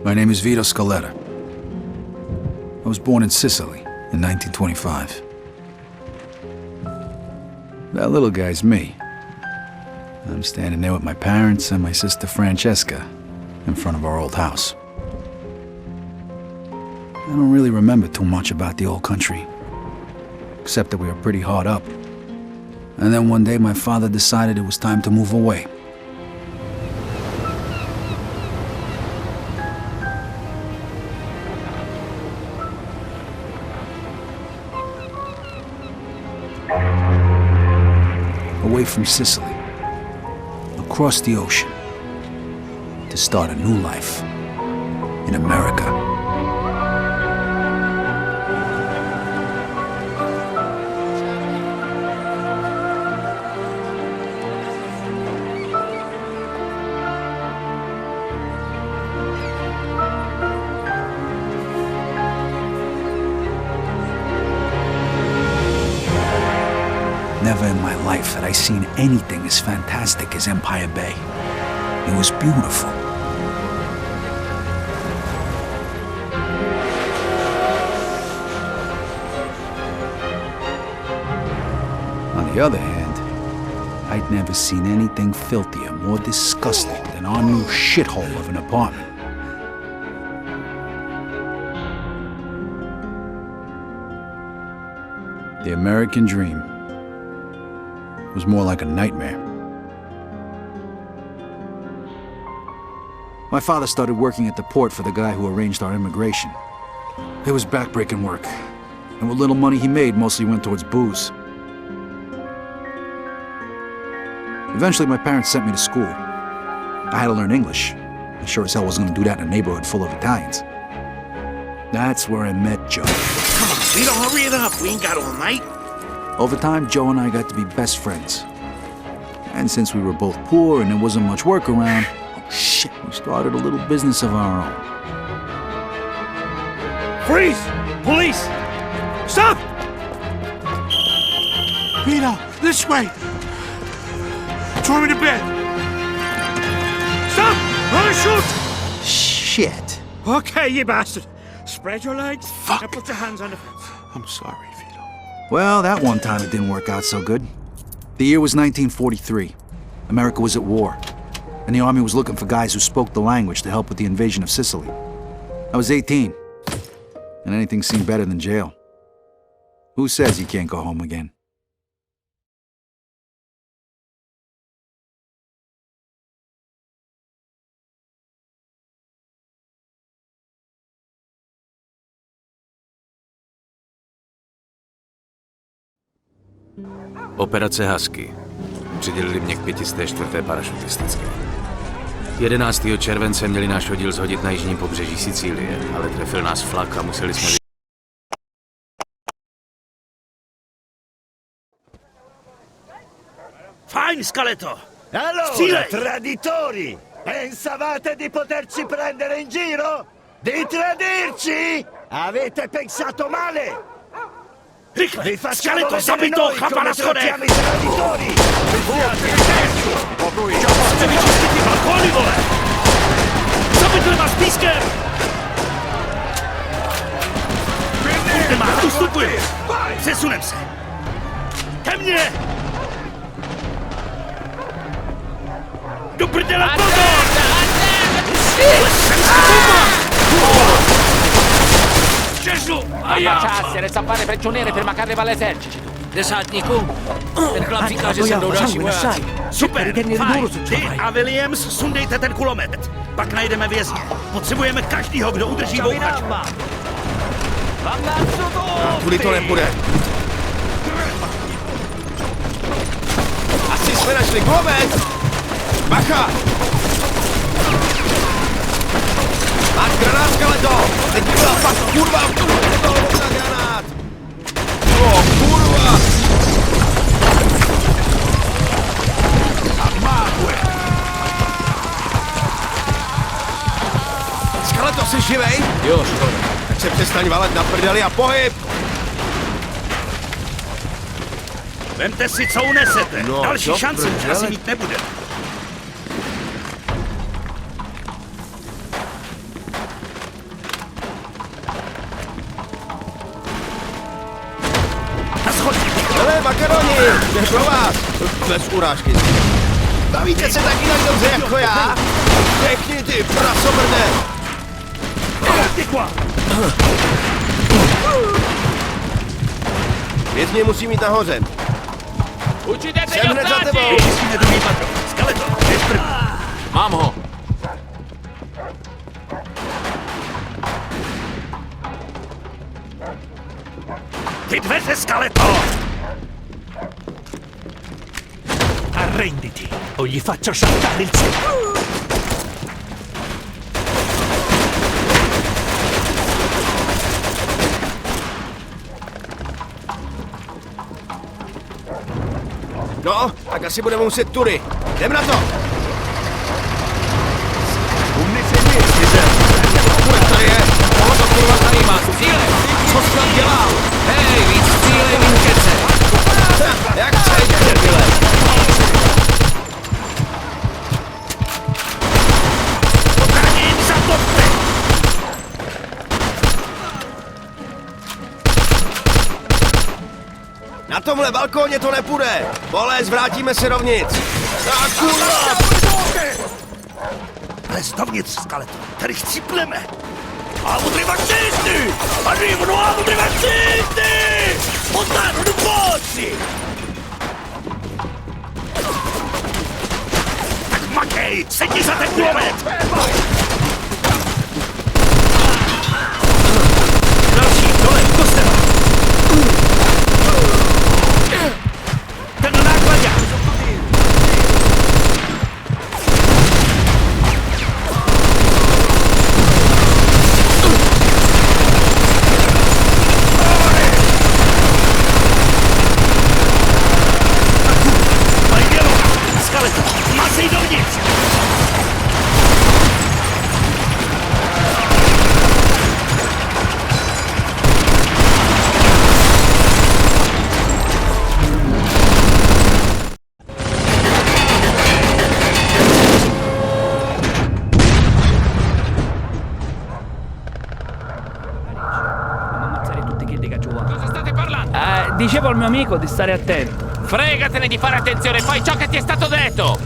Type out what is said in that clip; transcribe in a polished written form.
My name is Vito Scaletta. I was born in Sicily in 1925. That little guy's me. I'm standing there with my parents and my sister Francesca in front of our old house. I don't really remember too much about the old country, except that we were pretty hard up. And then one day my father decided it was time to move away. Away from Sicily, across the ocean, to start a new life in America. Never in my life had I seen anything as fantastic as Empire Bay. It was beautiful. On the other hand, I'd never seen anything filthier, more disgusting than our new shithole of an apartment. The American dream was more like a nightmare. My father started working at the port for the guy who arranged our immigration. It was backbreaking work, and what little money he made mostly went towards booze. Eventually, my parents sent me to school. I had to learn English. I sure as hell wasn't gonna do that in a neighborhood full of Italians. That's where I met Joe. Come on, Vito, hurry it up. We ain't got all night. Over time, Joe and I got to be best friends. And since we were both poor and there wasn't much work around, we started a little business of our own. Freeze! Police! Stop! Vito, this way! Throw me to bed! Stop! Or shoot! Shit. Okay, you bastard. Spread your legs. Fuck. Now put your hands on the fence. I'm sorry, Vito. Well, that one time it didn't work out so good. The year was 1943. America was at war, and the army was looking for guys who spoke the language to help with the invasion of Sicily. I was 18, and anything seemed better than jail. Who says you can't go home again? Operace Husky. Přidělili mě k 504. parašutistické. 11. července měli náš oddíl zhodit na jižním pobřeží Sicílie, ale trefil nás flak a museli jsme... Fajn, Scaleto! Allora, traditori! Pensavate di poterci prendere in giro? Di tradirci? Avete pensato male! Rychle! Vi facciamo Scaleto, vedere zabij toho noi chlapa come na schodech! trattiamo i traditori! Chce vyčistit ty balkóny, vole! Zabij vás pískem! Nemá, ustupuj! Přesunem se! Ke mně! Do prdele, pozor! Gesù! Abbracciarsi, resta a fare prigioniere prima che arriva l'esercito. Desátníku, ten chlap říká, že sem jdou další vojáci. Super, fajn, ty a Williams sundejte ten kulomet. Pak najdeme vězně. Potřebujeme každýho, kdo udrží bouchač. Tudy to nepůjde. Asi jsme našli kulomet! Bacha! Máš granát, Scaleto! Teď byla fakt kurva! Na granát! O, kurva! Scaleto, jsi živej? Jo, škoda. Tak se přestaň valet na prdeli a pohyb! Vemte si, co unesete. No, Další do šance už prdele. asi mít nebude. Pro vás! Bez urážky. Bavíte se taky tak dobře jako já? Pěkně ty prasobrde! Vězně musí mít nahoře. Uccidete gli Jsem hned za tebou! ostaggi! Musíme druhý patro. Skeleto, jdeš první. Mám ho. Ty dveře, Skeleto! Arrenditi o gli faccio saltare il secco. No, tak asi budeme muset tudy. Jdem na to! Kurva, tady je! Koho to kurva zajímá? Cíle! Co jsi tam dělal? Hej, víc cílej, víc kece! Jak chceš, debile? Obraním za tobě! Na tomhle balkóně to nepůjde! Polez, vrátíme se dovnitř! A kurva! Lez dovnitř, Skeleto, tady chcípneme! Amo dei fascisti! Arrivano amo dei fascisti! Montano i pozzi! Tak makej, sedni za ten kulomet! Další, dole, do kostela! Ten na nákladě! Skeleto, mazej dovnitř! Cosa state parlando? Dicevo al mio amico di stare attento. Fregatene di fare attenzione, fai ciò che ti è stato detto!